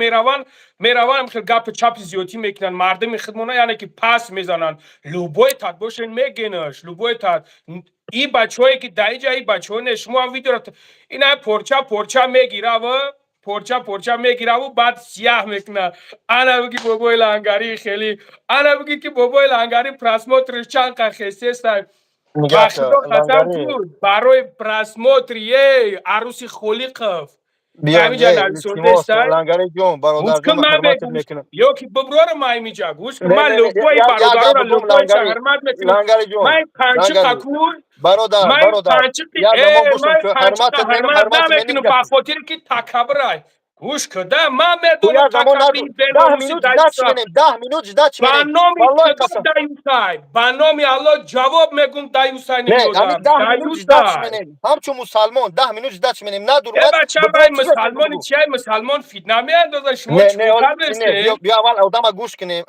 میروان خیلی گپ چپ زیوتی میکنن مردم خدمونه یعنی که پس میزنن لوبوی تاد باشین میگینش لوبوی تاد این بچه‌هایی که در اینجا این بچه‌ها نه شما ویدیو را اینا پرچا میگیره و پرچا میگیره و بعد سیاه میکنه انا بگی بابای لنگری خیلی انا بگی که بابای لنگری پرسموترش چند خسته است بخدا قسم بود برای پرسموتریه عروسی خولی قف بیان یه سیماس لنگری جون برادر جون حرمت میکنم یو که ببرور مای میجا گوش که من لوبوی برادر را لوبوی چه حرمت میکنم من پنچه قکول برادر یا زمان گوشم که حرمت میکنم حرمت نمیکنم با خاطر که تکبر گوش کده من میدونم تکبری 10 minut دچ منیم 10 minut دچ منیم والله قسم دایوسای با نام الله جواب میگم دایوسای نمیودم 10 minut دچ منیم همچون مسلمان 10 minut دچ منیم نه درمت بچه من مسلمان چیه مسلمان فیتنه میاندازن شما نه بیا اول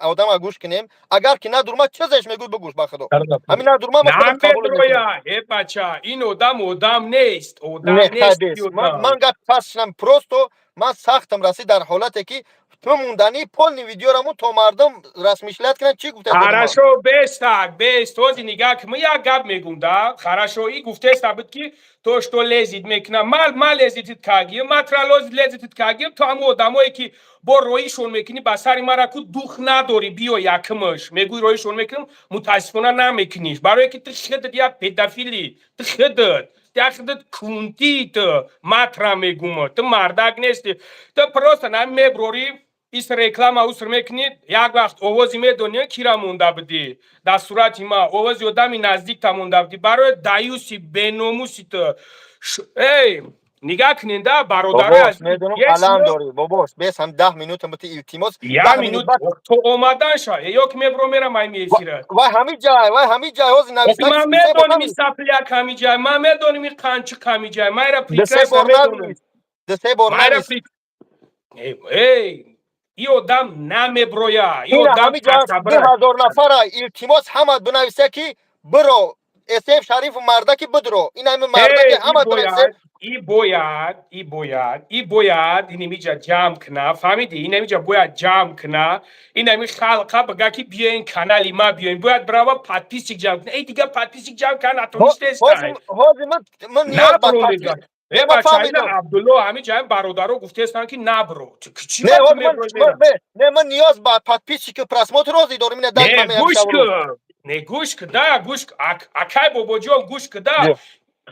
آدم گوش کنیم اگر که نه درمت چیزش میگو بگوش با خدا همین نه درمت ما خودم قبول نمیکنم بچه این آدم نیست آدم نیست من گپ پسشم پروستو من سختم رسید در حالتی که تو موندنی پول ویدیو رامو تو مردم رسمیشلت کنن چی گفته زدی ما хорошо бестак бест този нигах мы я гап мегум да хорошо и гуфтестабит ки то что лезит мекна мал лезит каги матралоз лезит каги то ам одамое ки бо роишон мекини ба сари мара ку дух надори биё якмыш мегуй роишон мекинам мутассифона намекиниш барое ки ты хедет я педофили ты хедет тяхдет кунтит матра мегумо ты мардак нести ты просто нам меброри ის რეკლამა უსრმეკნით яг вақт овози медония кира монда буди дар сурати ма овози одами наздикта монда буди барои даюси беномуси то эй нигоҳ кунед да бародарои باباش میدونم الان داری باباش بس هم 10 минут هم بتی التماس я 10 минут بعد то омадан ша ёк мебро мерам ай мефира وای همین جای اوز نوشتن ман медоним ин сапляк ҳами ҷай ман медоним ин қанчиқ ҳами ҷай майра прекрасно медонам سه بار майра نویس эй ин одам намеброя ин این одам همین جای 2000 نفر التماس همه بنویسه که برو اسف شریف مرده که بدرو این همه مرده که همه بنویسه и бояд ин имиҷа ҷамъ кна фаҳмиди ин имиҷа бояд ҷамъ кна ин ами халқа бага ки биёин канали ма биёин бояд брава подписчик ҷамъ кна эй дига подписчик ҷамъ кан атонистестай ҳозир ман ниёз ба набро е бача ина абдулло ҳами ҷаи бародаро гуфтестанд ки набро не ман ниёз ба подписчик просмотр рози дорим ина дай ман не гӯш кда гӯш акай бобоҷон гӯш кда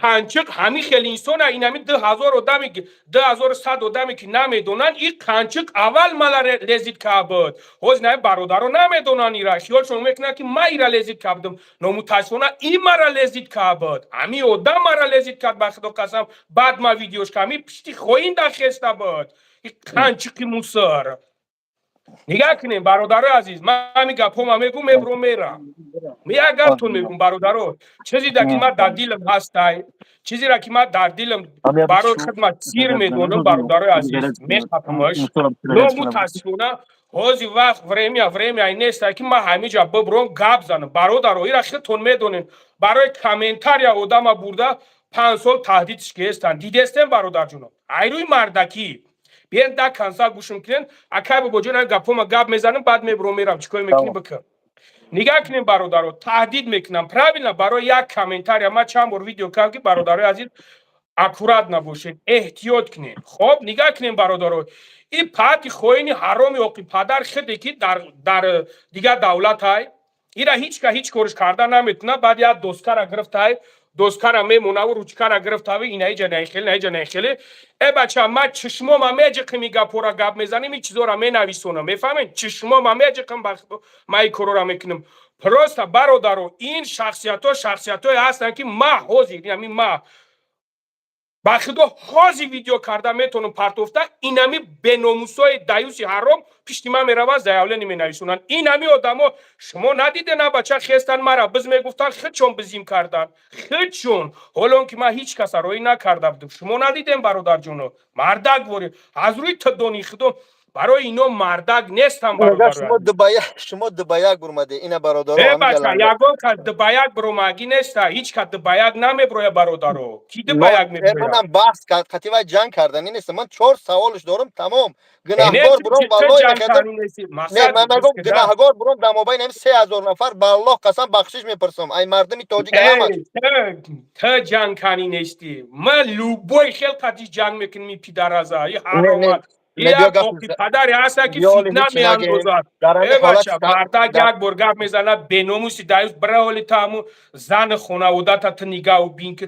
қанчиқ ҳами хеле инсона ин ҳами 2000 одами 2100 одаме ки намедонанд ин қанчиқ аввал мала лезит кабуд ҳозир ҳами бародаро намедонанд ира хиёлшон мекунанд ки ман ира лезит кабудам номутаассифона ин мара лезит кабуд ҳами одам мара лезит кард ба худо қасам баъд ма видеош ҳами пишти хоинда хеста буд ин қанчиқи мусор нигоҳ кунем бародарои азиз ман ҳами гапҳома мегӯм мебро мерам як гапатон мегӯм бародаро чизеда ки ман дар дилам ҳастай чизеро ки ман дар дилам барои хидмат сир медонам бародарои азиз мехапамаш но мутаассифона ҳозир вақт время нестай ки ман ҳамиҷа бибром гап занам бародаро ира худтон медонем барои комментария одама бурда 5 сол таҳдидш кестанд дидестем бародарҷоно айрӯи мардакӣ بیاین دا کنسال گوشم کنین اکای با بجون گپوما گپ میزنم بعد میبرم میرم چیکار میکنی بکن نگاه کنین برادرو تهدید میکنم правильно برای یک کامنتار ما چند بار ویدیو کردم که برادرای عزیز аккурат набошед эҳтиёт кунед хоб нигоҳ кунед бародаро ин пати хоини ҳароми оқи падар хеде ки дар дигар давлатай ира ҳеҷ кориш карда наметавонад баъд як доскара гирифтай доскара мемонаву ручкара гирифтави инаиҷа нехеле э бача ман чишмома меҷиқим ин гапҳоро гап мезанем ин чизора менависонам мефаҳмед чишмома меҷиқим ман ин корора мекунам просто бародаро ин шахсиятҳое ҳастанд ки ман ҳозир яъни ман ба худо ҳозир видео карда метавонам партофта инами беномусои даюси ҳаром пишти ман мераванд заявление менависонанд инами одамо шумо надиде на бача хестанд мара биз мегуфтанд худшон бизим карданд худшон ҳолон ки ман ҳеҷ каса роӣ накарда будам шумо надидем бародарҷоно мардак ворӣ аз рӯи тидони худо барои ино мардак нестам шумо дубаяк бурмаде ина бародаро бача ягон кас дубаяк буромагӣ неста ҳеҷ кас дубаяк намеброя бародаро ки дубаяк меброя манам баҳс қативай ҷанг кардани нест ман 4 саволш дорам тамом гунаҳгор буром валлоҳи гунаҳгор буром дар мобайни ҳами 3000 нафар ба аллоҳ қасам бахшиш мепурсам ай мардами тоҷик ҳама ты ҷанг кани нестӣ ман любой хел қатиш ҷанг мекунам ин пидараза ин ҳаромат падаре ҳаста ки фитна меандозад бача мардак як бор гап мезанад беномуси даюс бираҳоли таъму зани хонаводата ту нигоҳу бин ки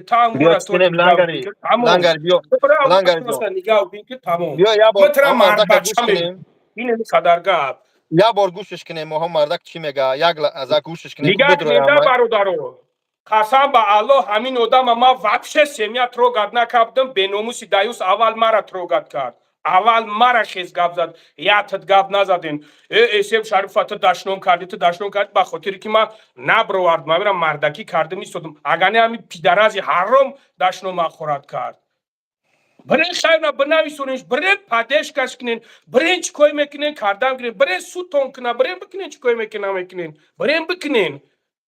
тамомқадар гап як бор гӯшиш кунем моҳо мардак чӣ мега як лаҳза гӯшиш кунем нигоҳ кунеда бародаро қасам ба аллоҳ ҳамин одама ман вообще семя трогат накардам беномуси даюс аввал мара трогат кард аввал мара хез гап зад ятат гап назадин эсем шарифа ту дашном карди ба хотире ки ман набровард ман мерам мардакӣ кардам истодам агар не ҳамин пидарази ҳаром дашнома хӯрад кард برین خیلی بنویسونش برین پادشکش کنین برین چیکار میکنین کردم کنین برین سوتون کنین برین بکنین چیکار میکنین برین بکنین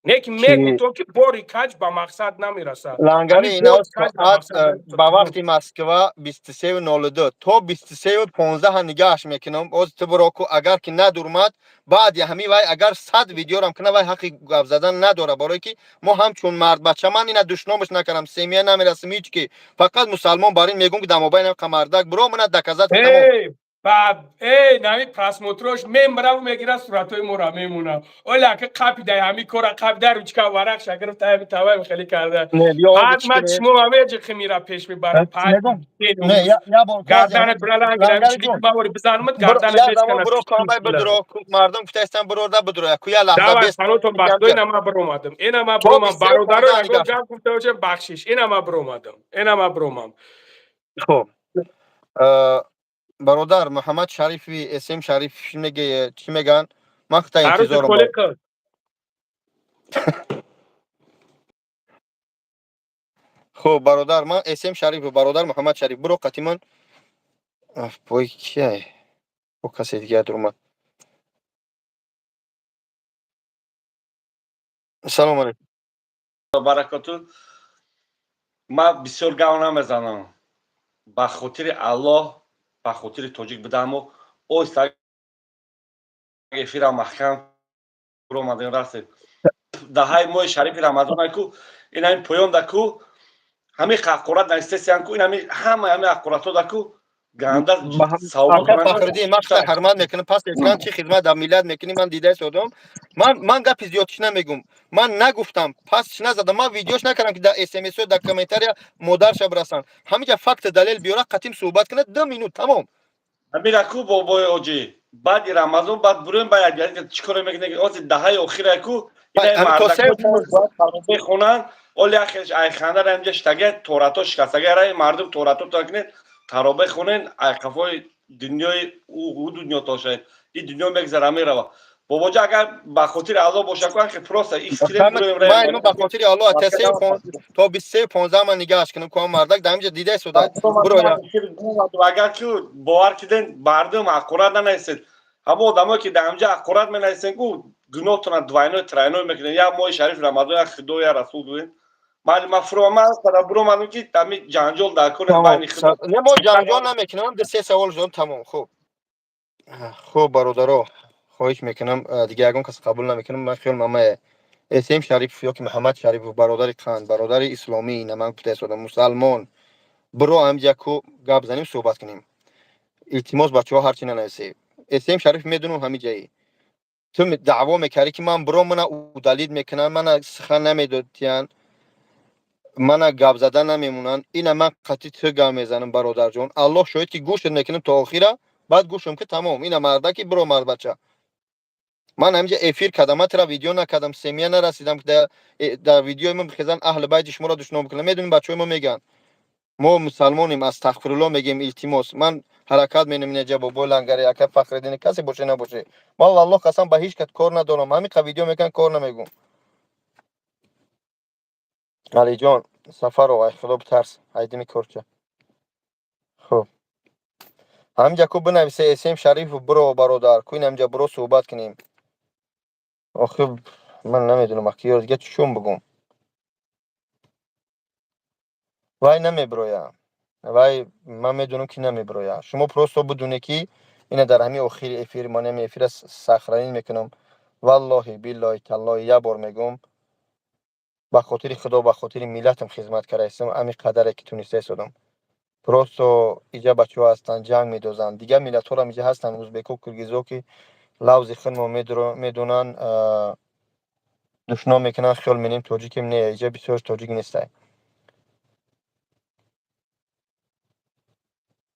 نه که میگو تو که باری کج به مقصد نمیرسه. لنگری همین اینا باری کج به ساعت مقصد نمیرسه. با وقتی مسکو 23:02 تا 23:15 ها نگاهش میکنم از تو برو کو اگر که ندورمد بعد همین وای اگر 100 ویدیو رم کنه وای حقی گپ زدن نداره برای که ما هم چون مرد بچه من اینا دشنامش نکنم سمیه نمیرسم هیچ کی فقط مسلمان برین میگم که دمو بین قمردک برو من دکزت که تمام ای نمی پرسموتروش میمرم میگیره صورتای مورا میمونه اولا که قپی ده همی کورا قپی در روچکا ورق شگرف تا همی تاوی خیلی کرده نه بیا آب بعد من چیکه چمو همه جه خمیره پیش میبرم پاک نگم نه نموز یا بار کاز گردنت برالنگ نمی لنگری چلی که جون باوری بزنمت برو گردنت یا بشکنه زمان برو کامای بدرو مردم که تستن برو دا بدرو کویا لحظه دعوت بس پنو تو بخدو میگم اینا ما برومادم اینا ما تو برومم 23:15 برادرو اگه نگاه جمع گفته باشه بخشش اینا ما برومادم اینا ما برومم خب برادر محمد شریفی اسم شریف میگه چی میگن مقطع عروس انتظارم کلی باش کرد خب برادر من اسم شریف و برادر محمد شریف برو قتیما بای کیه او کسی دیگه در اومد سلام علیکم баракату ман бисёр гав намезанам ба хотири аллоҳ ба хотири тоҷик бидаму ойстаг эфира маҳкам омадем растем даҳаи моҳи шарифи рамазонаку ин ҳамин поём даку ҳамин қаққурат наистесиянку ин ҳамин ҳама ҳамин аққуратҳо даку ганда савоба آقا кунанда فخردین مقطع حرمت میکنم پس اکران چی خدمت در میلاد میکنی من دیده شدم من گپ زیادش نمیگم من نگفتم پسش نزدم من ویدیوش نکردم که در اس ام اس در کامنتاری مادرش برسن همینجا فکت دلیل بیاره قتیم صحبت کنه 2 минут تمام ҳамираку бобои оҷӣ баъди рамазон баъд бурем ба як чӣ коре мекунем ози даҳаи охираку инаи همین توسعه мардаку бояд таробе хонанд оли яхеш айхандар ҳамҷа штаге торато шикастаге раи мардум торато такнед таробе хонен айқафои дунёи у дунё тошед ин дунё мегзара мерава бобоҷа агар ба хотири алло бошаку ахи просто ихтирем бурем من اینو به خاطر الله تا 3 تا 23:15 من نگاهش کنم که مردک در همینجا دیده شده برو یا агар ки бовар киден мардум аққурат нанависед ҳама одамое ки дар ҳамҷа аққурат менависен ку гуноҳтона двайной трайной мекунен як моҳи шарифи рамазон як худо я расул гӯен ман фуроман сара буромадам ки ҳамин ҷанҷол дар кунем байни худо نه ما جنجال نمیکنم ده 3 سوال جان تمام خوب خوب برادرها خواهش میکنم دیگه اگه کس قبول نمیکنم من خیلی ممه اسم شریف یا که محمد شریف و برادر قند برادر اسلامی اینا من پته شدم مسلمان برو همجا کو گپ زنیم صحبت کنیم التماس بچه ها هرچی ننویسه اسم شریف میدونم همین جایی تو دعوا میکردی که من برو من او دلید میکنن من سخن نمیدادین من گپ زدن نمیمونن اینا من قطعی تو گپ میزنم برادر جان الله شاید که گوش نکنم تا آخره بعد گوشم که تمام اینا مرده که برو مرد بچه من همینجا افیر کردم را ویدیو نکردم سمیه نرسیدم که در ویدیو من بخزن اهل بیت شما را دشنام کنم میدونیم بچهای ما میگن ما مسلمانیم استغفرالله میگیم التماس من حرکت مینم اینجا با لنگری اکه فخردین کسی باشه نباشه والله الله قسم به هیچ کس کار ندارم همین ویدیو میگن کار نمیگم علی جان سفر و خدا بترس ایدی کارچه خب همینجا کو بنویسه اسم شریف برو برادر کوین همینجا برو صحبت کنیم آخه من نمیدونم اخی دیگه چون بگم وای نمیبرویا وای من میدونم که نمیبرویا شما پروستو بدونه که اینا در همین اخیر افیر ما نمی افیر سخرانی میکنم والله بالله تالله یه بار میگم به خاطر خدا به خاطر ملتم خدمت کردم همین قدره که تونسته شدم پروستو اینجا بچه‌ها هستن جنگ میدوزن دیگه ملت ها را اینجا هستن ازبکو کرگیزو که لوز خن میدونن دشنا میکنن خیال منیم توجیکم نه اینجا بسیار توجیک نیسته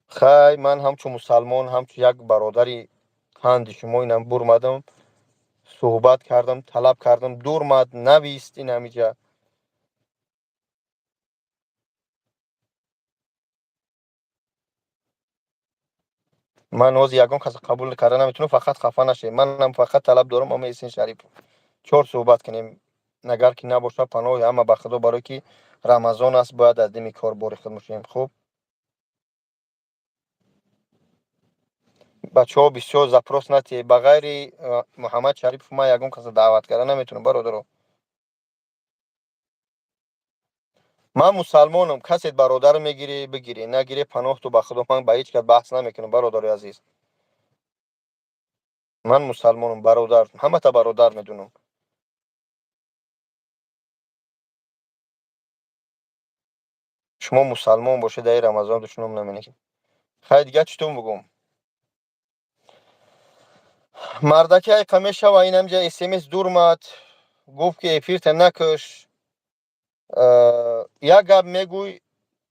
خی من همچون مسلمان همچون یک برادری هندی شما اینم برمدم صحبت کردم طلب کردم دور مد نویست این همیجا من از یگان کس قبول کردن نمیتونم فقط خفه نشه منم فقط طلب دارم اما اسین شریف چهار صحبت کنیم نگر که نباشه پناه اما به خدا برای که رمضان است باید از دمی کار باری خود میشیم خوب بچه ها بسیار زپروس نتی بغیر محمد شریف ما یگان کس دعوت کردن نمیتونم برادر من مسلمانم، کسی برادر میگیری بگیری، نگیری پناه تو به خدا. من با هیچ کس بحث نمیکنم برادر عزیز. من مسلمانم، برادر، همه تا برادر میدونم. شما مسلمان باشی در رمضان دشمنم نمینی. خیلی دیگه چطور بگم؟ مردکی های قمیشه و این همجا اسمس دور مد گفت که افیرت نکش. یک گب میگوی،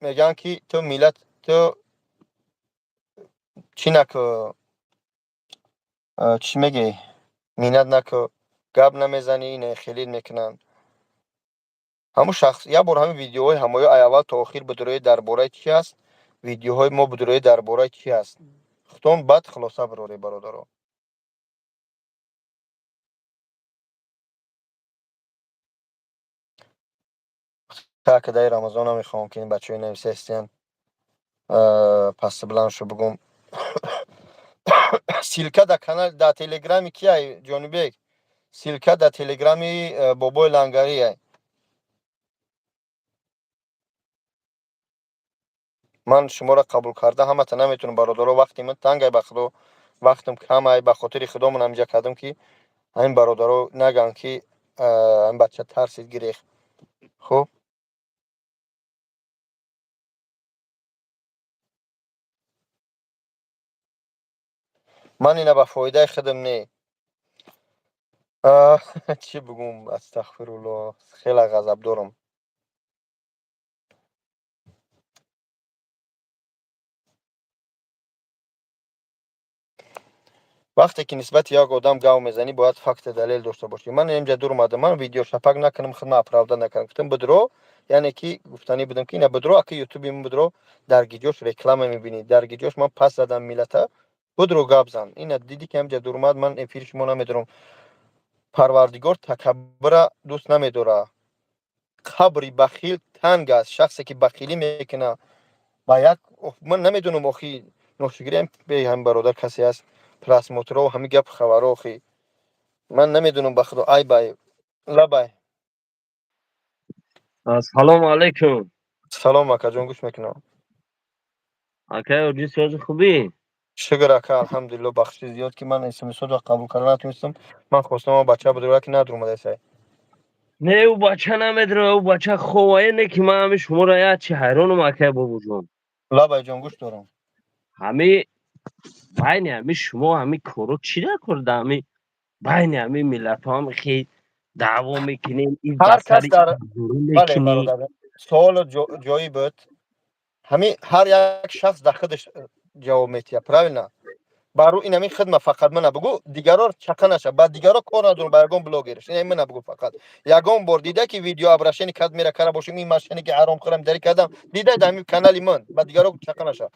میگن که تو ملت تو چی نکو، چی میگی؟ مینت نکو، گب نمیزنی، اینه خیلی میکنن. همون شخص یا بر همین ویدیوهای همه اول تا آخر بدروی درباره چی است، ویدیوهای ما بدروی درباره چی است. ختم بعد خلاصه براره برادرها. تا که در رمضان هم میخوام که این بچه های نویسه هستین پس بلند شو بگم سیلکه در کانال در تلگرامی کیه جانبیک؟ سیلکه در تلگرامی بابای لنگریه. من شما را قبول کرده همه تا نمیتونم برادرها. وقتی من تنگای بخدا وقتم کمه به خاطر خودمون همجا کردم که همین برادرها نگن که این بچه ترسید گریخت. خب من اینا به فایده خودم نه. چی بگم؟ استغفرالله، خیلی غضب دارم. وقتی که نسبت یک آدم گاو میزنی باید فکت دلیل داشته باشی. من اینجا دور اومدم، من ویدیو شپک نکنم، خدمت اپراوده نکنم، گفتم بدرو، یعنی که گفتنی بدم که اینا بدرو، اکی یوتیوب من بدرو در گیجوش رکلام میبینی، در گیجوش من پس زدم ملت بدرو گاب زن. اینا دیدی که اینجا دور اومد. من افیر شما نمیدونم. پروردگار تکبر دوست نمیداره. قبری بخیل تنگ است. شخصی که بخیلی میکنه با یک من نمیدونم اخی نوشگیری هم به هم برادر کسی هست پلاس موتور و همین گپ خبر اخی من نمیدونم بخدا. ای بای لبای سلام علیکم. سلام اکا جان، گوش میکنم. اکا اوجی سوز خوبی؟ شکر اکا الحمدلله. بخشی زیاد که من اسم سود قبول کردن نتونستم. من خواستم بچه بدره که ندروم اومده. نه او بچه نمیدره، او بچه خواه نه که من همه شما را یاد چی حیرانم اکا بابو جان. لبای جان گوش دارم. همه بین همه شما همه کارو چی را کرده؟ همه بین همه ملت ها هم خیلی دعوا میکنین، این هر بسر کس در این دورو بله میکنی. برادر سوال جایی بود. همین هر یک شخص در خودش جواب میتیه پراویل. برو این همین خدمت فقط من بگو دیگرار چقه نشه. بعد دیگرار کار ندارم با یگان بلاگرش. این من بگو فقط یگان بار دیده که ویدیو ابرشنی کد میره کرده باشیم این ماشینی که حرام خورم داری کردم دیده در همین کانال من. بعد دیگرار چقه نشه.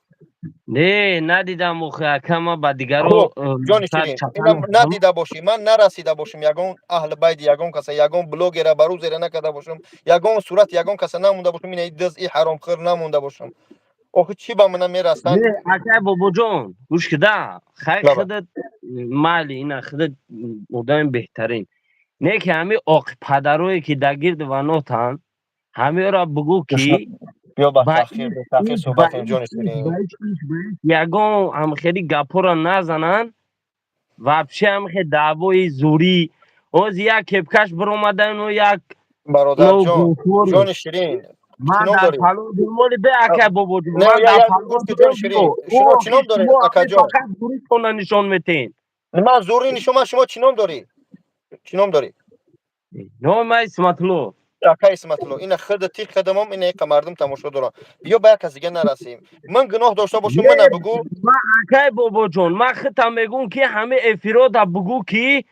نه ندیدم اخی اکا، ما با خب دیگرو جان سر شیرین اینا چپن هم. ندیده باشی من نرسیده باشم یگان اهل بیت یگان کس یگان بلاگر بروز را نکرده باشم یگان صورت یگان کس نمونده باشم این دز این حرام خور نمونده باشم. آخه چی با من میرسن؟ نه اکا بابا جان گوش کده خیلی لبا خودت مالی اینا خودت آدم بهترین. نه که همه آق پدروی که در گرد و نوتن همه را بگو که بیا با با تاخیر به تاخیر صحبت کنیم جان شیرین. یگان هم خیلی گپا را نزنن و پیش هم خیلی دعوای زوری از یک کپکش بر اومدن و یک برادر نو جان گوشوری. جان شیرین من چینام در داری؟ پلو دنبال به اکا بابا جون، نه من یا در یا گوش پلو که جان بیو شیرین شما او که چینام داری شما اکا همه جان؟ فقط زوری کنن نشان میتین. من زوری شما چینام داری؟ چینام داری؟ نو ما اسمتلو اکا اسمت الله این خد تی خدمم اینه که مردم تماشا دارن. بیا با کسی دیگه نرسیم. من گناه داشته باشم من نه بگو. ما اکای بابا جون ما خطا میگون که همه افراد بگو که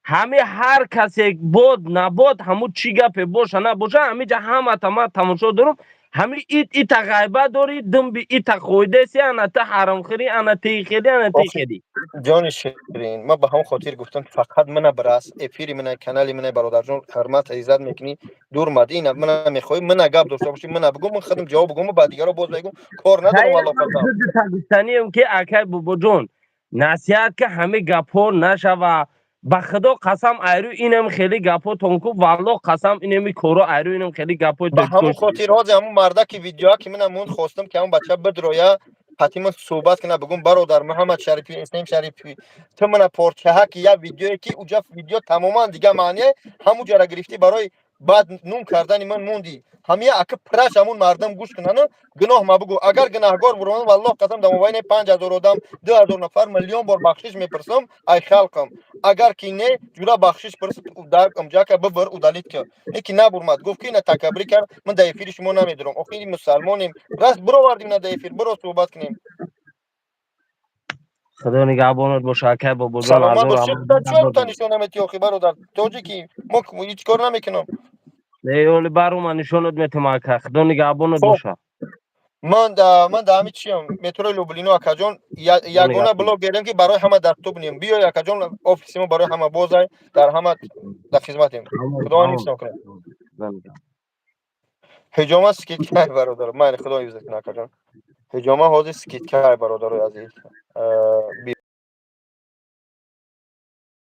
همه هر کسی بود نبود همون چی گپه باشه نباشه همه جا همه تماشا دارم. همه ایت غیبه داری دم بی ایت خویده سی انا تا حرام خری انا تی خیلی انا تی آخه خیلی. جان شیرین ما به هم خاطر گفتم فقط من برس افیری من کانال من برادر جان حرمت عزت میکنی دور مدینه من میخوای من گپ داشته باشی من بگو من خودم جواب بگم بعد دیگه رو باز بگم کار ندارم خیلی والله من فضا. ضد تاکستانی هم که اکای بابا جون نصیحت که همه گپ ها نشوه ба худо қасам айру инам хеле гапотон ку валло қасам инами коро айру инам хеле гапои ба ҳамун додгӯш хотирҳози ҳамун марда ки видеоа ки ман ҳамун хостам ки ҳамун бача бидроя ҳатиман суҳбат кина бигӯм бародар Муҳаммад Шарифи Ислем Шарифи ту мана порчаҳа ки я видеое ки уҷа видео тамоман дига маъние ҳамуҷара гирифтӣ барои баъд нум кардани ман мондӣ ҳамия аки праш ҳамун мардам гӯш кунану гуноҳ ма бигӯ агар гунаҳгор бурман валлоҳ қасам дар мобайни 5000 одам 2000 нафар миллион бор бахшиш мепурсам ай халқам агар ки не ҷура бахшиш пурсид ҷака бибир удалид ки ки набурмад гуфт ки ина такаббурӣ кард ман дар эфири шумо намедурам охири мусалмонем раст бировардем на дар эфир биро суҳбат кунем худо нигаҳбонат боша акай бобоҷон саломат ҳазору бош чиё та нишон наметӣ охи бародар тоҷики мо ҳеҷ кор намекунам оли барома нишонат метам акай худо нигаҳбонат Хоб. боша ман да ҳамин чиям метрои Люблино акаҷон ягона блог берем ки барои ҳама дасту бинем биёй акаҷон офиси мо барои ҳама бозай дар ҳама дар хизматем худо ҳифзон кунад ҳиҷома скидкай бародар майли худо ҳифзат кунад акаҷон ҳиҷома ҳозир скидкай бародарои азиз